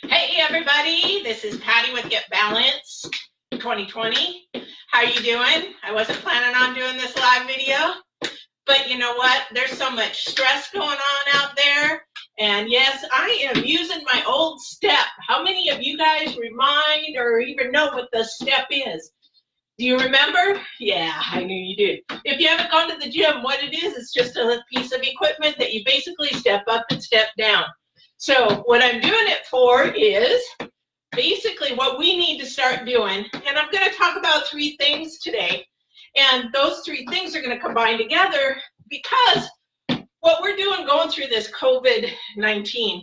Hey everybody, this is Patty with Get Balanced 2020. How you doing? I wasn't planning on doing this live video, but you know what? There's so much stress going on out there. And yes, I am using my old step. How many of you guys remind or even know what the step is? Do you remember? Yeah, I knew you did. If you haven't gone to the gym, what it is, it's just a piece of equipment that you basically step up and step down. So what I'm doing it for is basically what we need to start doing. And I'm going to talk about 3 things today. And those 3 things are going to combine together because what we're doing going through this COVID-19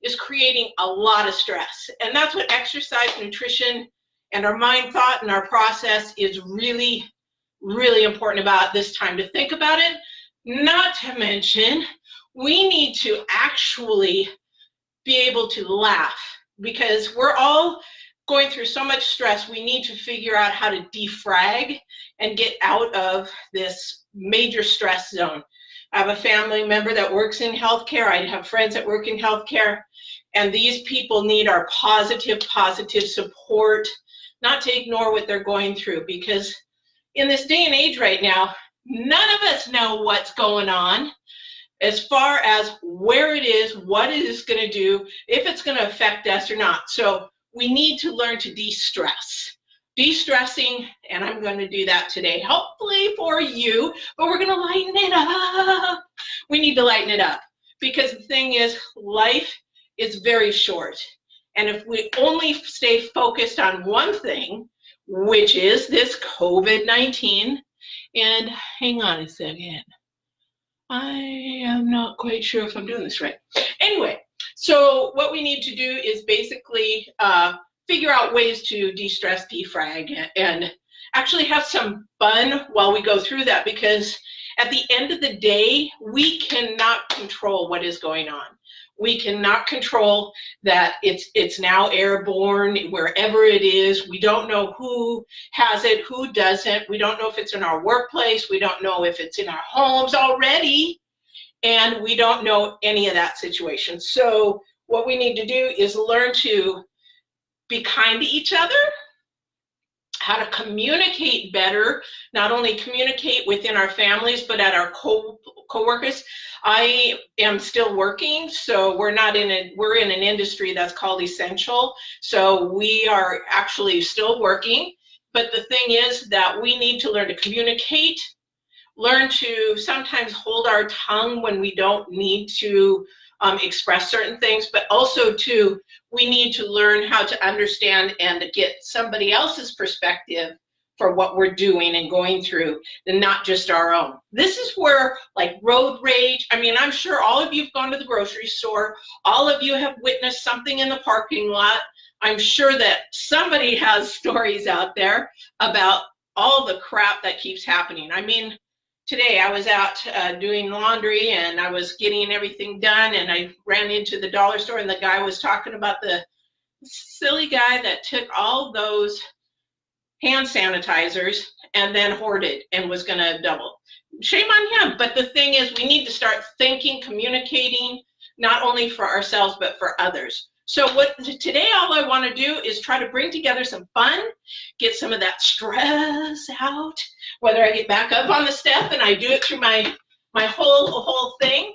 is creating a lot of stress. And that's what exercise, nutrition, and our mind, thought, and our process is really, really important about this time to think about it. Not to mention, we need to actually be able to laugh because we're all going through so much stress. We need to figure out how to defrag and get out of this major stress zone. I have a family member that works in healthcare. I have friends that work in healthcare, and these people need our positive support, not to ignore what they're going through, because in this day and age right now, none of us know what's going on as far as where it is, what it is going to do, if it's going to affect us or not. So we need to learn to de-stress. De-stressing, and I'm going to do that today, hopefully for you, but we're going to lighten it up. We need to lighten it up because the thing is, life is very short. And if we only stay focused on one thing, which is this COVID-19, and hang on a second. I am not quite sure if I'm doing this right. Anyway, so what we need to do is basically figure out ways to de-stress, defrag, and actually have some fun while we go through that, because at the end of the day, we cannot control what is going on. We cannot control that it's now airborne wherever it is. We don't know who has it, who doesn't. We don't know if it's in our workplace. We don't know if it's in our homes already. And we don't know any of that situation. So what we need to do is learn to be kind to each other, how to communicate better, not only communicate within our families, but at our co-workers. I am still working, so we're in an industry that's called essential. So we are actually still working. But the thing is that we need to learn to communicate, learn to sometimes hold our tongue when we don't need to express certain things, but also too, we need to learn how to understand and to get somebody else's perspective for what we're doing and going through, and not just our own. This is where, like, road rage, I mean, I'm sure all of you have gone to the grocery store, all of you have witnessed something in the parking lot. I'm sure that somebody has stories out there about all the crap that keeps happening. I mean, today I was out doing laundry and I was getting everything done, and I ran into the dollar store, and the guy was talking about the silly guy that took all those hand sanitizers and then hoarded and was going to double. Shame on him. But the thing is, we need to start thinking, communicating, not only for ourselves, but for others. So today, all I want to do is try to bring together some fun, get some of that stress out, whether I get back up on the step and I do it through my whole thing,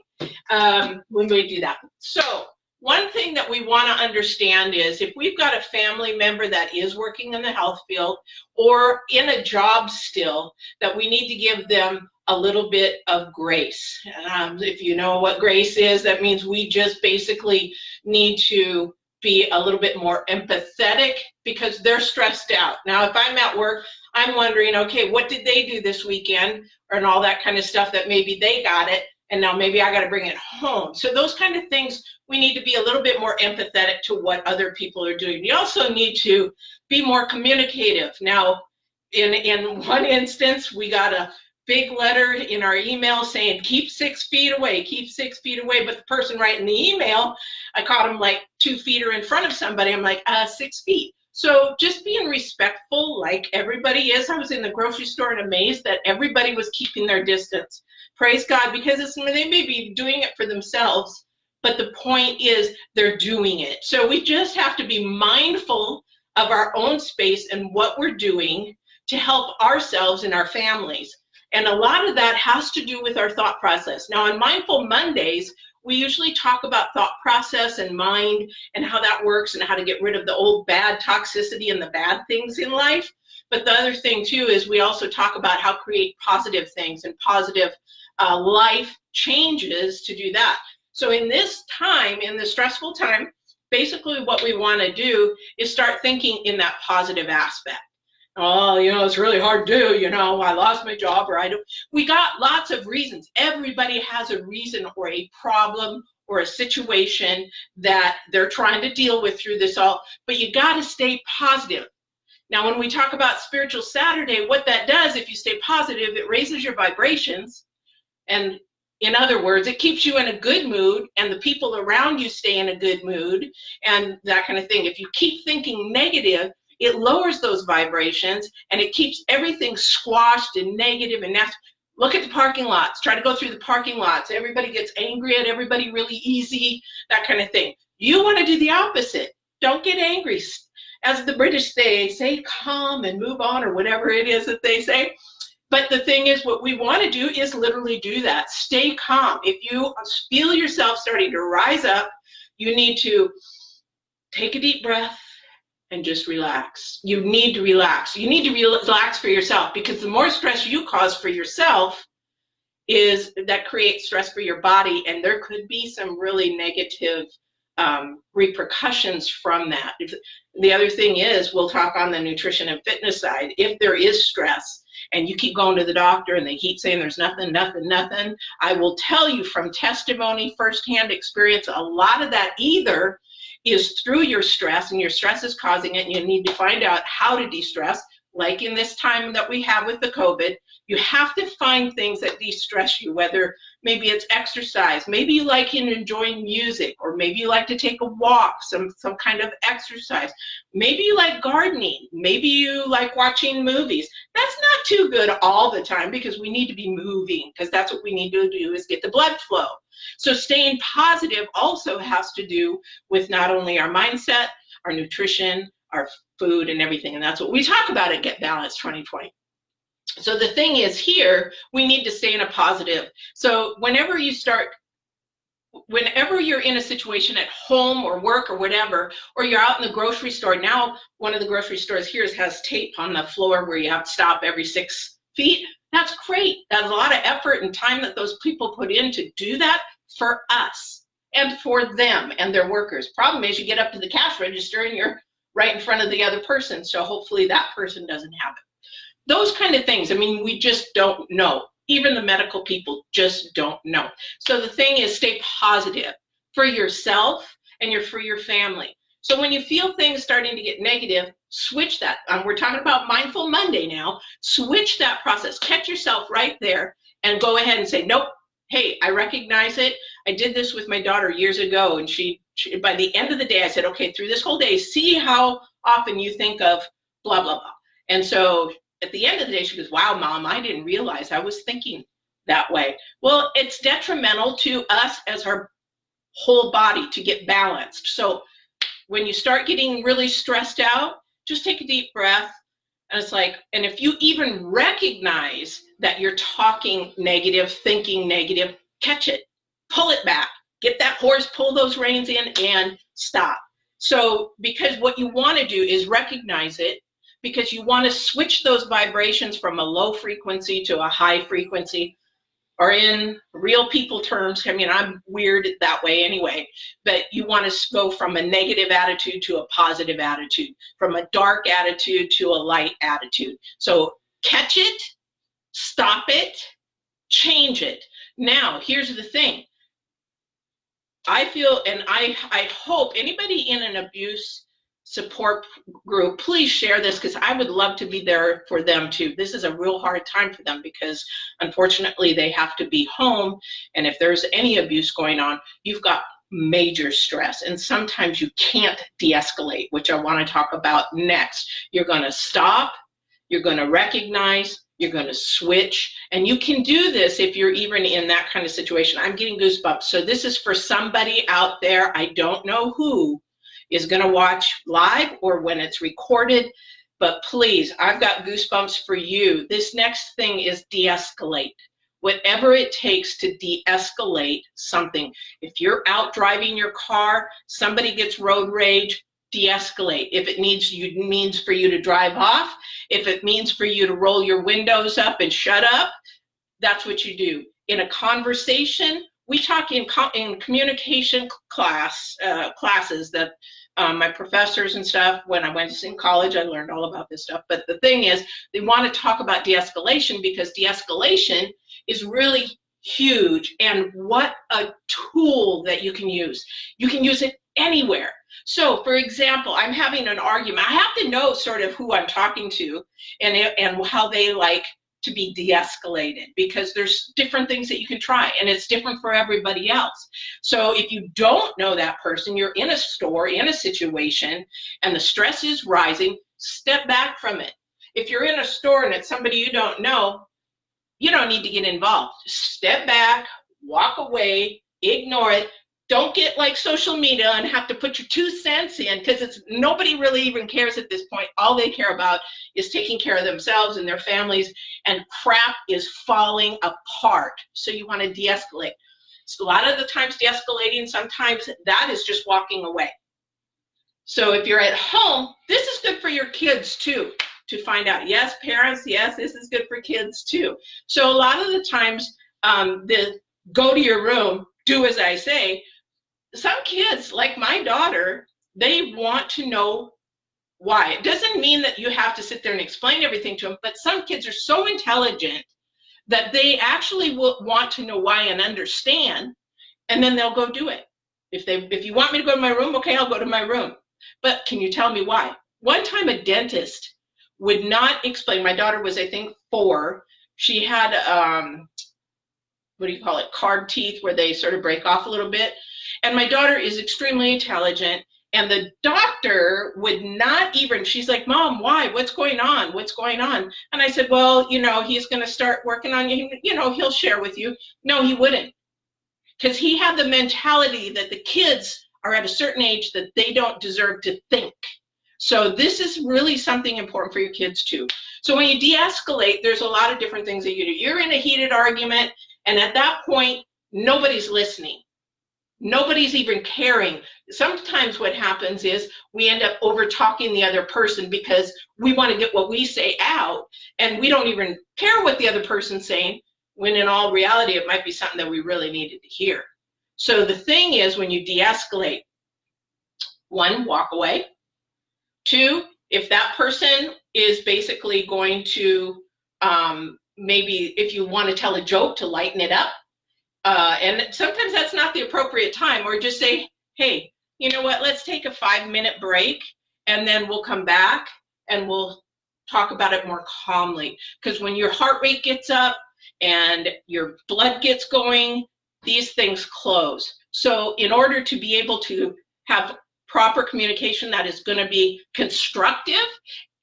when we do that. So one thing that we want to understand is, if we've got a family member that is working in the health field or in a job still, that we need to give them a little bit of grace. If you know what grace is, that means we just basically need to be a little bit more empathetic because they're stressed out. Now, if I'm at work, I'm wondering, okay, what did they do this weekend, and all that kind of stuff, that maybe they got it, and now maybe I got to bring it home. So those kind of things, we need to be a little bit more empathetic to what other people are doing. We also need to be more communicative. Now, in one instance, we got a big letter in our email saying, keep 6 feet away, keep 6 feet away. But the person writing the email, I caught him like 2 feet or in front of somebody. I'm like, 6 feet. So just being respectful like everybody is. I was in the grocery store and amazed that everybody was keeping their distance. Praise God, because they may be doing it for themselves, but the point is they're doing it. So we just have to be mindful of our own space and what we're doing to help ourselves and our families. And a lot of that has to do with our thought process. Now, on Mindful Mondays, we usually talk about thought process and mind and how that works and how to get rid of the old bad toxicity and the bad things in life. But the other thing too is we also talk about how to create positive things and positive life changes to do that. So in this time, in this stressful time, basically what we want to do is start thinking in that positive aspect. Oh, it's really hard to do, I lost my job, or we got lots of reasons. Everybody has a reason or a problem or a situation that they're trying to deal with through this all, but you got to stay positive. Now, when we talk about Spiritual Saturday, what that does, if you stay positive, it raises your vibrations. And in other words, it keeps you in a good mood, and the people around you stay in a good mood, and that kind of thing. If you keep thinking negative, it lowers those vibrations, and it keeps everything squashed and negative and nasty. Look at the parking lots. Try to go through the parking lots. Everybody gets angry at everybody really easy, that kind of thing. You want to do the opposite. Don't get angry. As the British say calm and move on, or whatever it is that they say. But the thing is, what we want to do is literally do that. Stay calm. If you feel yourself starting to rise up, you need to take a deep breath and just relax. You need to relax. You need to relax for yourself, because the more stress you cause for yourself that creates stress for your body, and there could be some really negative repercussions from that. The other thing is, we'll talk on the nutrition and fitness side, if there is stress and you keep going to the doctor and they keep saying there's nothing, I will tell you from testimony, firsthand experience, a lot of that either is through your stress, and your stress is causing it, and you need to find out how to de-stress. Like in this time that we have with the COVID, you have to find things that de-stress you, whether maybe it's exercise, maybe you like enjoying music, or maybe you like to take a walk, some kind of exercise. Maybe you like gardening, maybe you like watching movies. That's not too good all the time, because we need to be moving, because that's what we need to do, is get the blood flow. So staying positive also has to do with not only our mindset, our nutrition, our food, and everything. And that's what we talk about at Get Balanced 2020. So the thing is, here, we need to stay in a positive. So whenever you're in a situation at home or work or whatever, or you're out in the grocery store. Now, one of the grocery stores here has tape on the floor where you have to stop every 6 feet. That's great. That's a lot of effort and time that those people put in to do that for us and for them and their workers. Problem is, you get up to the cash register and you're right in front of the other person. So hopefully that person doesn't have it. Those kind of things. I mean, we just don't know. Even the medical people just don't know. So the thing is, stay positive for yourself and for your family. So when you feel things starting to get negative, switch that. We're talking about Mindful Monday now. Switch that process. Catch yourself right there and go ahead and say, nope, hey, I recognize it. I did this with my daughter years ago, and she by the end of the day, I said, okay, through this whole day, see how often you think of blah, blah, blah. And so at the end of the day, she goes, wow, Mom, I didn't realize I was thinking that way. Well, it's detrimental to us as our whole body to get balanced. So when you start getting really stressed out, just take a deep breath. And it's like, and if you even recognize that you're talking negative, thinking negative, catch it, pull it back, get that horse, pull those reins in, and stop. So because what you want to do is recognize it, because you want to switch those vibrations from a low frequency to a high frequency, or in real people terms, I mean, I'm weird that way anyway, but you want to go from a negative attitude to a positive attitude, from a dark attitude to a light attitude. So catch it, stop it, change it. Now, here's the thing. I feel, and I hope anybody in an abuse support group, please share this, because I would love to be there for them too. This is a real hard time for them, because unfortunately they have to be home, and if there's any abuse going on, you've got major stress, and sometimes you can't de-escalate, which I want to talk about next. You're going to stop, you're going to recognize, You're going to switch. And you can do this if you're even in that kind of situation. I'm getting goosebumps. So this is for somebody out there, I don't know who, is going to watch live or when it's recorded. But please, I've got goosebumps for you. This next thing is de-escalate. Whatever it takes to de-escalate something. If you're out driving your car, somebody gets road rage, de-escalate. If it means for you to drive off, if it means for you to roll your windows up and shut up, that's what you do. In a conversation, we talk in communication classes that my professors and stuff, when I went in college, I learned all about this stuff. But the thing is, they want to talk about de-escalation because de-escalation is really huge. And what a tool that you can use. You can use it anywhere. So, for example, I'm having an argument. I have to know sort of who I'm talking to and how they like to be de-escalated, because there's different things that you can try and it's different for everybody else. So if you don't know that person, you're in a store, in a situation, and the stress is rising, step back from it. If you're in a store and it's somebody you don't know, you don't need to get involved. Step back, walk away, ignore it. Don't get like social media and have to put your 2 cents in, because nobody really even cares at this point. All they care about is taking care of themselves and their families, and crap is falling apart. So you want to de-escalate. So a lot of the times de-escalating, sometimes that is just walking away. So if you're at home, this is good for your kids too, to find out, yes, parents, yes, this is good for kids too. So a lot of the times, go to your room, do as I say. Some kids, like my daughter, they want to know why. It doesn't mean that you have to sit there and explain everything to them, but some kids are so intelligent that they actually will want to know why and understand, and then they'll go do it. If you want me to go to my room, okay, I'll go to my room. But can you tell me why? One time a dentist would not explain. My daughter was, I think, 4. She had, what do you call it, card teeth, where they sort of break off a little bit. And my daughter is extremely intelligent, and the doctor would not even, she's like, Mom, why? What's going on? What's going on? And I said, well, you know, he's going to start working on you. You know, he'll share with you. No, he wouldn't. Because he had the mentality that the kids are at a certain age that they don't deserve to think. So this is really something important for your kids too. So when you de-escalate, there's a lot of different things that you do. You're in a heated argument, and at that point, nobody's listening. Nobody's even caring. Sometimes what happens is we end up over talking the other person because we want to get what we say out, and we don't even care what the other person's saying, when in all reality, it might be something that we really needed to hear. So the thing is, when you de-escalate, 1, walk away. 2, if that person is basically going to, maybe if you want to tell a joke to lighten it up, and sometimes that's not the appropriate time, or just say, hey, you know what, let's take a 5-minute break, and then we'll come back and we'll talk about it more calmly. Because when your heart rate gets up and your blood gets going, these things close. So in order to be able to have proper communication that is going to be constructive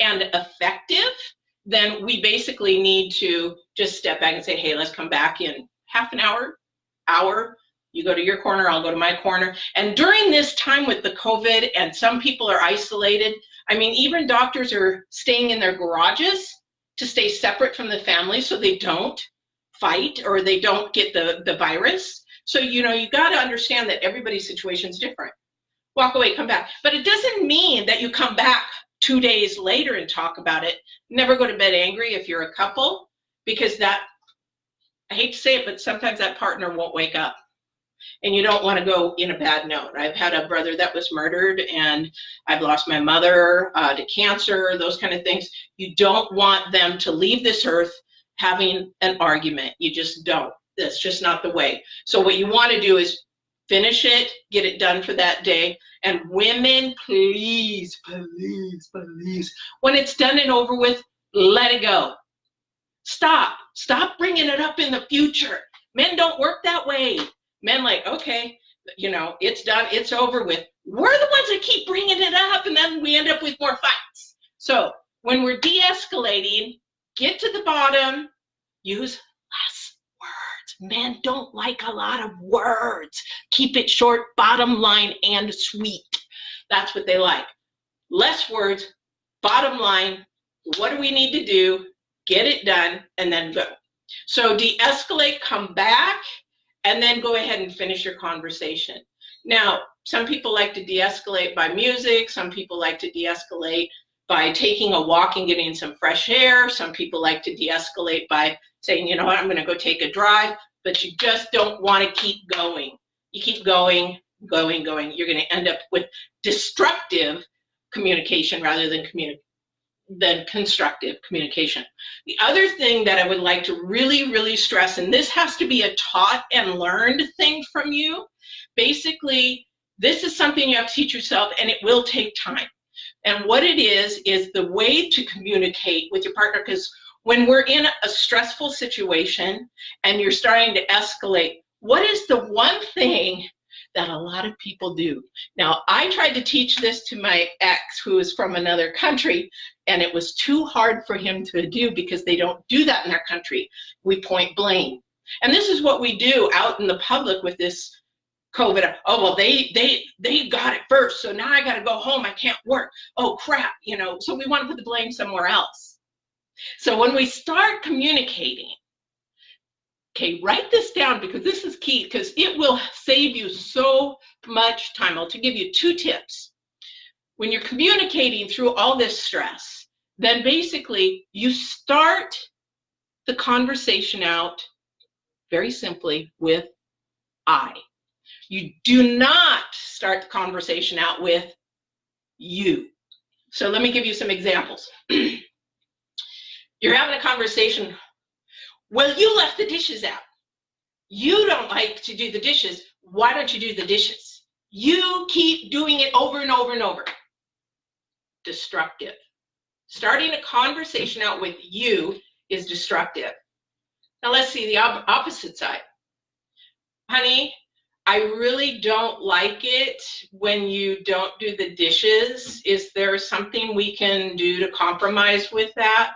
and effective, then we basically need to just step back and say, hey, let's come back in half an hour. You go to your corner, I'll go to my corner. And during this time with the COVID, and some people are isolated, I mean, even doctors are staying in their garages to stay separate from the family so they don't fight or they don't get the virus. So, you know, you got to understand that everybody's situation is different. Walk away, come back. But it doesn't mean that you come back 2 days later and talk about it. Never go to bed angry if you're a couple, because that, I hate to say it, but sometimes that partner won't wake up. And you don't want to go in a bad note. I've had a brother that was murdered, and I've lost my mother to cancer, those kind of things. You don't want them to leave this earth having an argument. You just don't. That's just not the way. So what you want to do is finish it, get it done for that day. And women, please, please, please, when it's done and over with, let it go. Stop bringing it up in the future. Men don't work that way. Men like, okay, you know, it's done, it's over with. We're the ones that keep bringing it up, and then we end up with more fights. So when we're de-escalating, get to the bottom, use less words. Men don't like a lot of words. Keep it short, bottom line, and sweet. That's what they like. Less words, bottom line, what do we need to do? Get it done, and then go. So de-escalate, come back, and then go ahead and finish your conversation. Now, some people like to de-escalate by music. Some people like to de-escalate by taking a walk and getting some fresh air. Some people like to de-escalate by saying, you know what, I'm going to go take a drive, but you just don't want to keep going. You keep going, going, going. You're going to end up with destructive communication rather than constructive communication. The other thing that I would like to really, really stress, and this has to be a taught and learned thing from you, basically, this is something you have to teach yourself, and it will take time. And what it is the way to communicate with your partner, because when we're in a stressful situation and you're starting to escalate, what is the one thing that a lot of people do? Now, I tried to teach this to my ex, who is from another country, and it was too hard for him to do because they don't do that in their country. We point blame. And this is what we do out in the public with this COVID. Oh, well, they got it first, so now I got to go home. I can't work. Oh, crap, you know. So we want to put the blame somewhere else. So when we start communicating, okay, write this down because this is key, because it will save you so much time. I'll give you 2 tips. When you're communicating through all this stress, then basically you start the conversation out very simply with I. You do not start the conversation out with you. So let me give you some examples. You're having a conversation. Well, you left the dishes out. You don't like to do the dishes. Why don't you do the dishes? You keep doing it over and over and over. Destructive. Starting a conversation out with you is destructive. Now let's see the opposite side. Honey, I really don't like it when you don't do the dishes. Is there something we can do to compromise with that?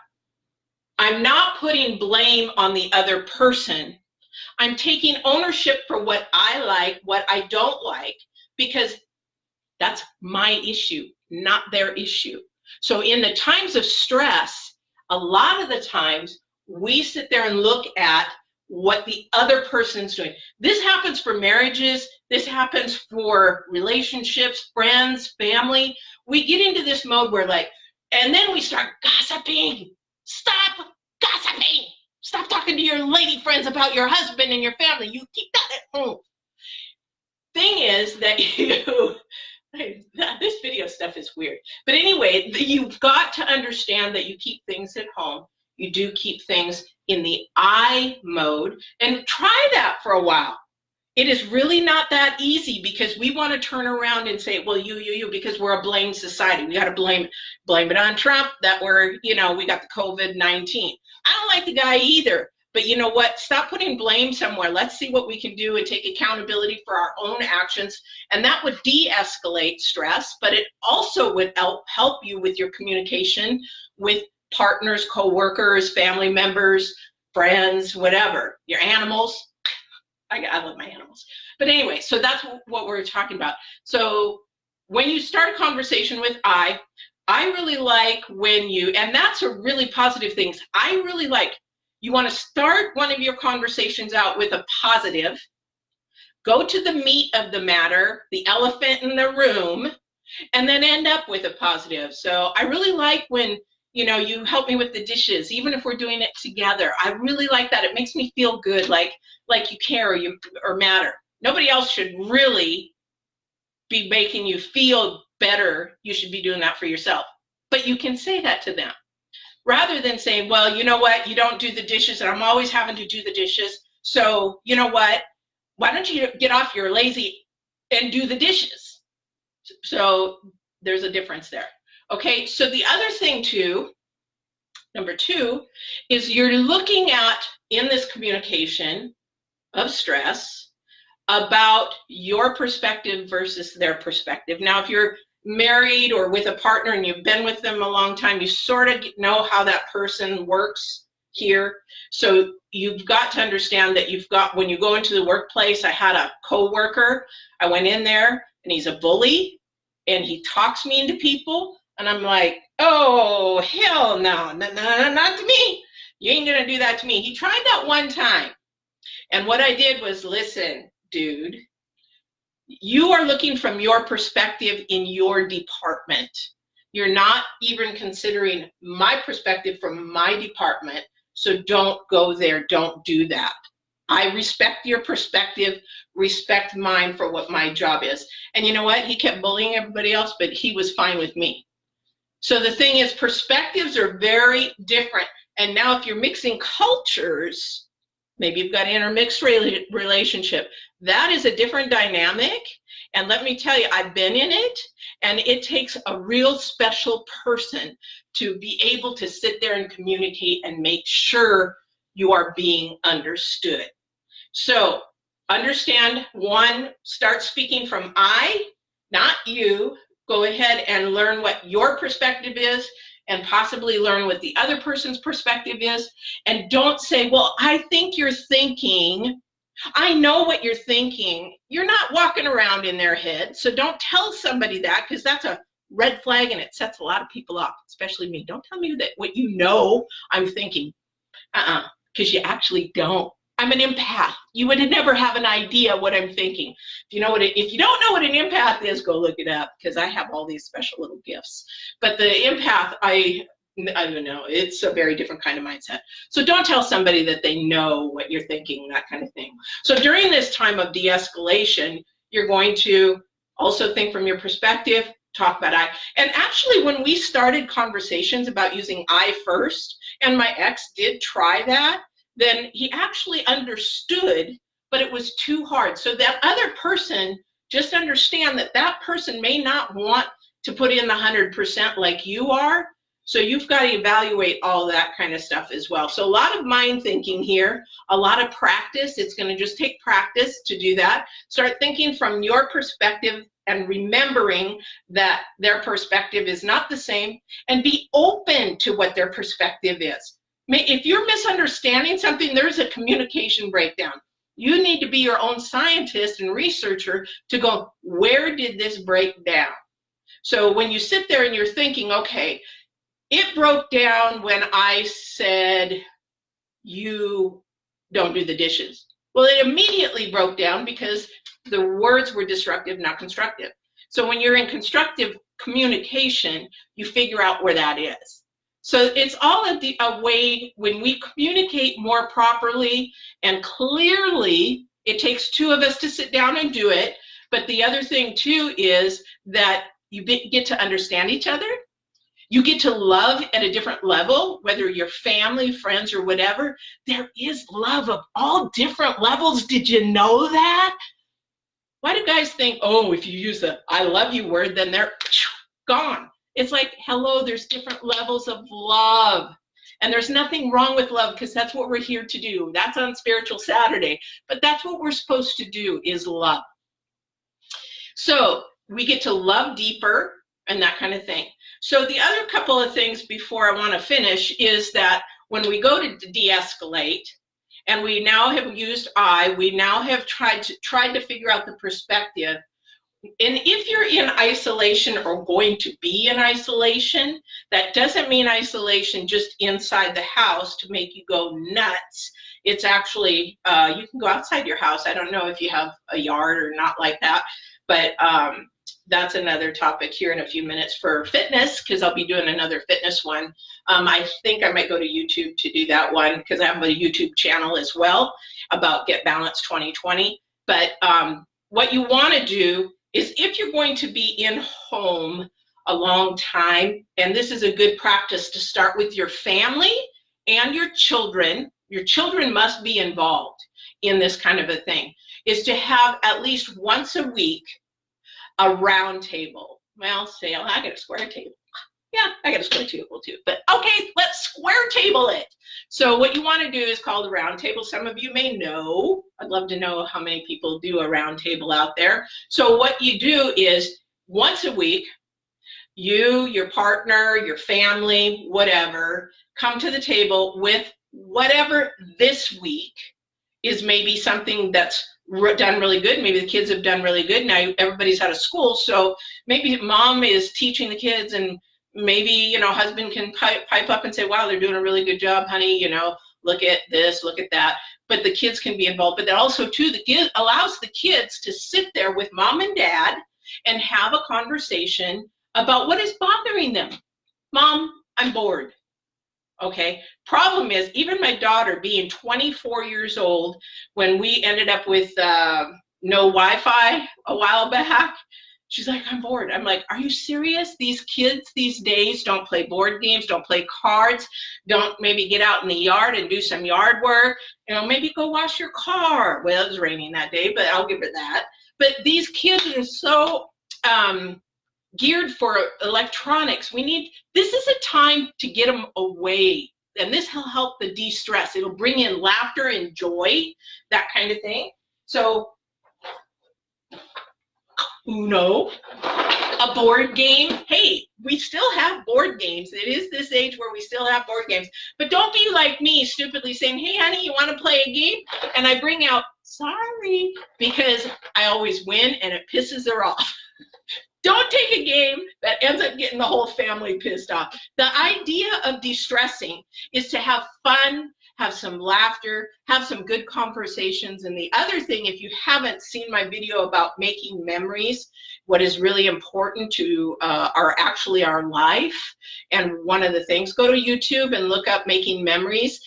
I'm not putting blame on the other person. I'm taking ownership for what I like, what I don't like, because that's my issue, not their issue. So in the times of stress, a lot of the times we sit there and look at what the other person's doing. This happens for marriages. This happens for relationships, friends, family. We get into this mode where and then we start gossiping. Stop gossiping. Stop talking to your lady friends about your husband and your family. You keep that at home. Thing is that this video stuff is weird. But anyway, you've got to understand that you keep things at home. You do keep things in the I mode, and try that for a while. It is really not that easy because we want to turn around and say, well, you, because we're a blame society. We got to blame it on Trump that we got the COVID-19. I don't like the guy either, but you know what? Stop putting blame somewhere. Let's see what we can do and take accountability for our own actions. And that would de-escalate stress, but it also would help you with your communication with partners, co-workers, family members, friends, whatever, your animals. I love my animals. But anyway, so that's what we're talking about. So when you start a conversation with I really like when and that's a really positive thing. I really like, you want to start one of your conversations out with a positive, go to the meat of the matter, the elephant in the room, and then end up with a positive. So I really like when you help me with the dishes, even if we're doing it together. I really like that. It makes me feel good, like you care or matter. Nobody else should really be making you feel better. You should be doing that for yourself. But you can say that to them rather than saying, well, you know what? You don't do the dishes and I'm always having to do the dishes. So you know what? Why don't you get off your lazy and do the dishes? So there's a difference there. Okay, so the other thing too, number 2, is you're looking at, in this communication of stress, about your perspective versus their perspective. Now, if you're married or with a partner and you've been with them a long time, you sort of know how that person works here. So you've got to understand that when you go into the workplace, I had a coworker, I went in there and he's a bully and he talks mean to people. And I'm like, oh, hell no, not to me. You ain't gonna do that to me. He tried that one time. And what I did was, listen, dude, you are looking from your perspective in your department. You're not even considering my perspective from my department. So don't go there. Don't do that. I respect your perspective, respect mine for what my job is. And you know what? He kept bullying everybody else, but he was fine with me. So the thing is, perspectives are very different. And now if you're mixing cultures, maybe you've got an intermixed relationship, that is a different dynamic. And let me tell you, I've been in it, and it takes a real special person to be able to sit there and communicate and make sure you are being understood. So understand, one, start speaking from I, not you. Go ahead and learn what your perspective is and possibly learn what the other person's perspective is. And don't say, well, I think you're thinking. I know what you're thinking. You're not walking around in their head. So don't tell somebody that, because that's a red flag and it sets a lot of people off, especially me. Don't tell me that what you know I'm thinking. Because you actually don't. I'm an empath. You would never have an idea what I'm thinking. If you don't know what an empath is, go look it up, because I have all these special little gifts. But the empath, I don't know, it's a very different kind of mindset. So don't tell somebody that they know what you're thinking, that kind of thing. So during this time of de-escalation, you're going to also think from your perspective, talk about I. And actually, when we started conversations about using I first, and my ex did try that, then he actually understood, but it was too hard. So that other person, just understand that that person may not want to put in the 100% like you are. So you've got to evaluate all that kind of stuff as well. So a lot of mind thinking here, a lot of practice. It's going to just take practice to do that. Start thinking from your perspective and remembering that their perspective is not the same, and be open to what their perspective is. If you're misunderstanding something, there's a communication breakdown. You need to be your own scientist and researcher to go, where did this break down? So when you sit there and you're thinking, okay, it broke down when I said, you don't do the dishes. Well, it immediately broke down because the words were disruptive, not constructive. So when you're in constructive communication, you figure out where that is. So it's all a way, when we communicate more properly and clearly, it takes two of us to sit down and do it. But the other thing too is that you get to understand each other. You get to love at a different level, whether you're family, friends, or whatever. There is love of all different levels. Did you know that? Why do guys think, oh, if you use the I love you word, then they're gone? It's like, hello, there's different levels of love. And there's nothing wrong with love, because that's what we're here to do. That's on Spiritual Saturday. But that's what we're supposed to do, is love. So we get to love deeper and that kind of thing. So the other couple of things before I want to finish is that when we go to de-escalate, and we now have used I, we now have tried to figure out the perspective. And if you're in isolation or going to be in isolation, that doesn't mean isolation just inside the house to make you go nuts. It's actually, you can go outside your house. I don't know if you have a yard or not like that, but that's another topic here in a few minutes for fitness, because I'll be doing another fitness one. I think I might go to YouTube to do that one, because I have a YouTube channel as well about Get Balanced 2020. But what you want to do is, if you're going to be in home a long time, and this is a good practice to start with your family and your children must be involved in this kind of a thing, is to have at least once a week a round table. Well, say, oh, I got a square table. Yeah, I got a square table too, but okay, let's square table it. So what you want to do is called a round table. Some of you may know. I'd love to know how many people do a round table out there. So what you do is, once a week, you, your partner, your family, whatever, come to the table with whatever this week is maybe something that's done really good. Maybe the kids have done really good. Now everybody's out of school, so maybe mom is teaching the kids, and maybe, you know, husband can pipe up and say, wow, they're doing a really good job, honey, you know, look at this, look at that. But the kids can be involved. But that also, too, allows the kids to sit there with mom and dad and have a conversation about what is bothering them. Mom, I'm bored. Okay. Problem is, even my daughter being 24 years old, when we ended up with no Wi-Fi a while back, she's like, I'm bored. I'm like, are you serious? These kids these days don't play board games, don't play cards, don't maybe get out in the yard and do some yard work, you know, maybe go wash your car. Well, it was raining that day, but I'll give her that. But these kids are so geared for electronics. This is a time to get them away, and this will help the de-stress. It'll bring in laughter and joy, that kind of thing. So, Uno, a board game. Hey, we still have board games. It is this age where we still have board games. But don't be like me, stupidly saying, hey, honey, you want to play a game? And I bring out, sorry, because I always win, and it pisses her off. Don't take a game that ends up getting the whole family pissed off. The idea of de-stressing is to have fun, have some laughter, have some good conversations. And the other thing, if you haven't seen my video about making memories, what is really important to our life, and one of the things, go to YouTube and look up Making Memories,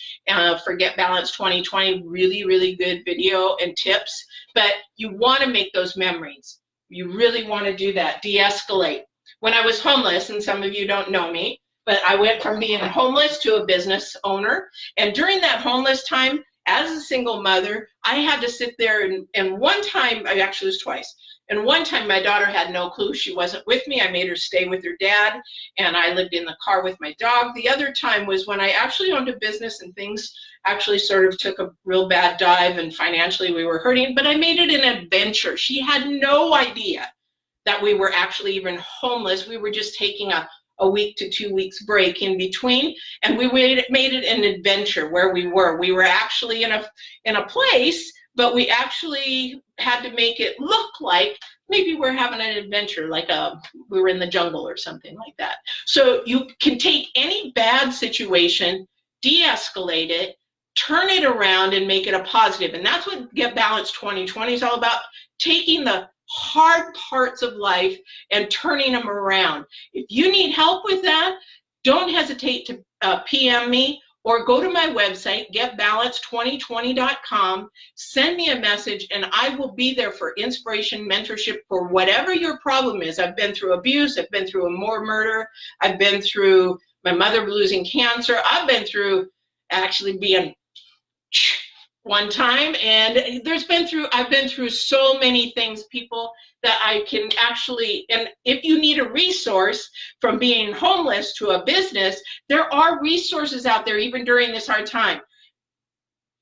for Get Balanced 2020, really, really good video and tips. But you want to make those memories. You really want to do that, de-escalate. When I was homeless, and some of you don't know me, but I went from being homeless to a business owner. And during that homeless time, as a single mother, I had to sit there, and one time, actually it was twice, and one time my daughter had no clue. She wasn't with me. I made her stay with her dad, and I lived in the car with my dog. The other time was when I actually owned a business, and things actually sort of took a real bad dive, and financially we were hurting, but I made it an adventure. She had no idea that we were actually even homeless. We were just taking a week to 2 weeks break in between, and we made it an adventure where we were. We were actually in a place, but we actually had to make it look like maybe we're having an adventure, like we were in the jungle or something like that. So you can take any bad situation, de-escalate it, turn it around, and make it a positive. And that's what Get Balanced 2020 is all about, taking the hard parts of life and turning them around. If you need help with that, don't hesitate to PM me, or go to my website, getbalance2020.com, send me a message, and I will be there for inspiration, mentorship, for whatever your problem is. I've been through abuse, I've been through more murder, I've been through my mother losing cancer, I've been through actually being one time, and I've been through so many things, people, that I can actually, and if you need a resource from being homeless to a business, there are resources out there even during this hard time.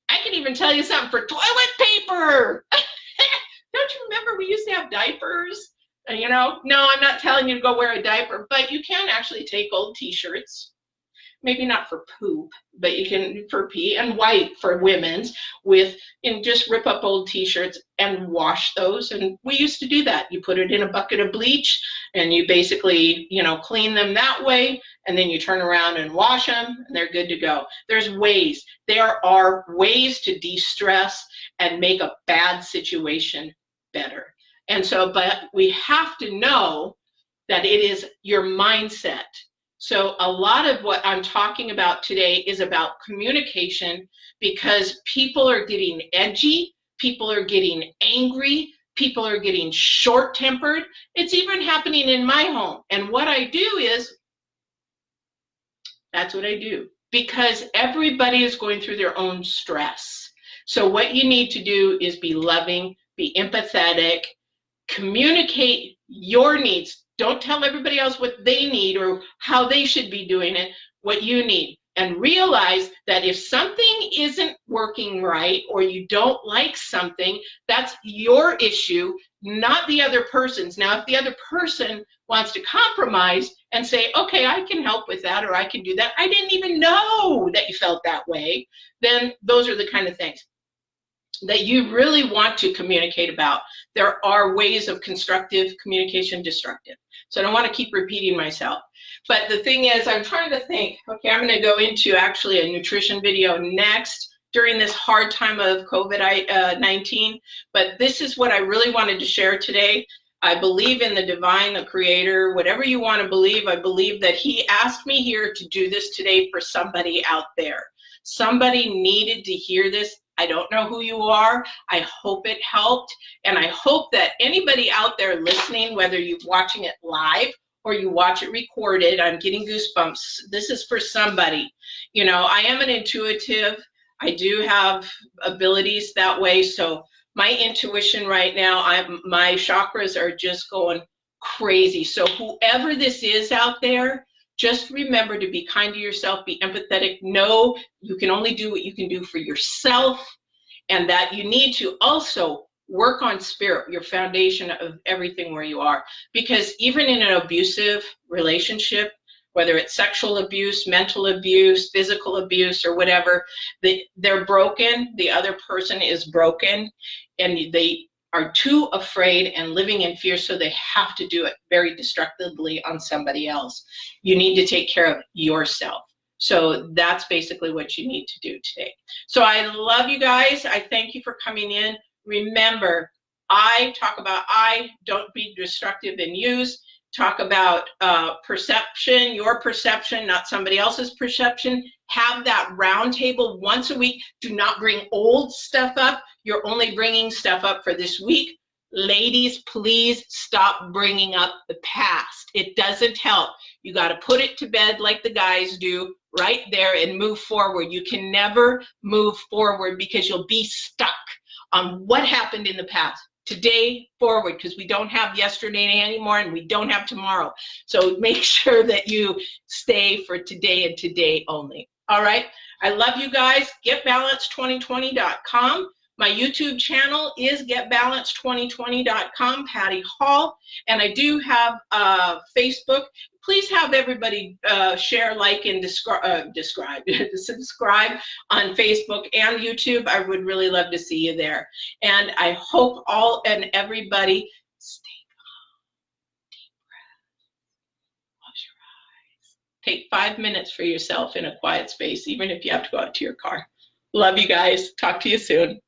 I can even tell you something for toilet paper. Don't you remember we used to have diapers? You know, no, I'm not telling you to go wear a diaper, but you can actually take old t-shirts, maybe not for poop, but you can for pee, and white for women's, and just rip up old t-shirts and wash those. And we used to do that. You put it in a bucket of bleach, and you basically, you know, clean them that way, and then you turn around and wash them, and they're good to go. There are ways to de-stress and make a bad situation better. And so, but we have to know that it is your mindset. So a lot of what I'm talking about today is about communication, because people are getting edgy, people are getting angry, people are getting short-tempered. It's even happening in my home. And what I do is, that's what I do, because everybody is going through their own stress. So what you need to do is be loving, be empathetic, communicate your needs. Don't tell everybody else what they need or how they should be doing it, what you need. And realize that if something isn't working right, or you don't like something, that's your issue, not the other person's. Now, if the other person wants to compromise and say, okay, I can help with that, or I can do that. I didn't even know that you felt that way. Then those are the kind of things that you really want to communicate about. There are ways of constructive communication, destructive. So I don't want to keep repeating myself. But the thing is, I'm trying to think, okay, I'm going to go into actually a nutrition video next during this hard time of COVID-19. But this is what I really wanted to share today. I believe in the divine, the creator, whatever you want to believe. I believe that he asked me here to do this today for somebody out there. Somebody needed to hear this. I don't know who you are. I hope it helped. And I hope that anybody out there listening, whether you're watching it live or you watch it recorded, I'm getting goosebumps. This is for somebody. You know, I am an intuitive. I do have abilities that way. So my intuition right now, my chakras are just going crazy. So whoever this is out there, just remember to be kind to yourself, be empathetic. Know you can only do what you can do for yourself, and that you need to also work on spirit, your foundation of everything where you are. Because even in an abusive relationship, whether it's sexual abuse, mental abuse, physical abuse, or whatever, they're broken, the other person is broken, and they are too afraid and living in fear, so they have to do it very destructively on somebody else. You need to take care of yourself. So that's basically what you need to do today. So I love you guys. I thank you for coming in. Remember, I talk about don't be destructive and use. Talk about perception, your perception, not somebody else's perception. Have that round table once a week. Do not bring old stuff up. You're only bringing stuff up for this week. Ladies, please stop bringing up the past. It doesn't help. You got to put it to bed like the guys do right there and move forward. You can never move forward because you'll be stuck on what happened in the past. Today forward, because we don't have yesterday anymore and we don't have tomorrow. So make sure that you stay for today and today only. All right. I love you guys. GetBalance2020.com. My YouTube channel is GetBalance2020.com, Patty Hall. And I do have Facebook. Please have everybody share, like, and subscribe on Facebook and YouTube. I would really love to see you there. And I hope all and everybody stay calm, deep breath, close your eyes. Take 5 minutes for yourself in a quiet space, even if you have to go out to your car. Love you guys. Talk to you soon.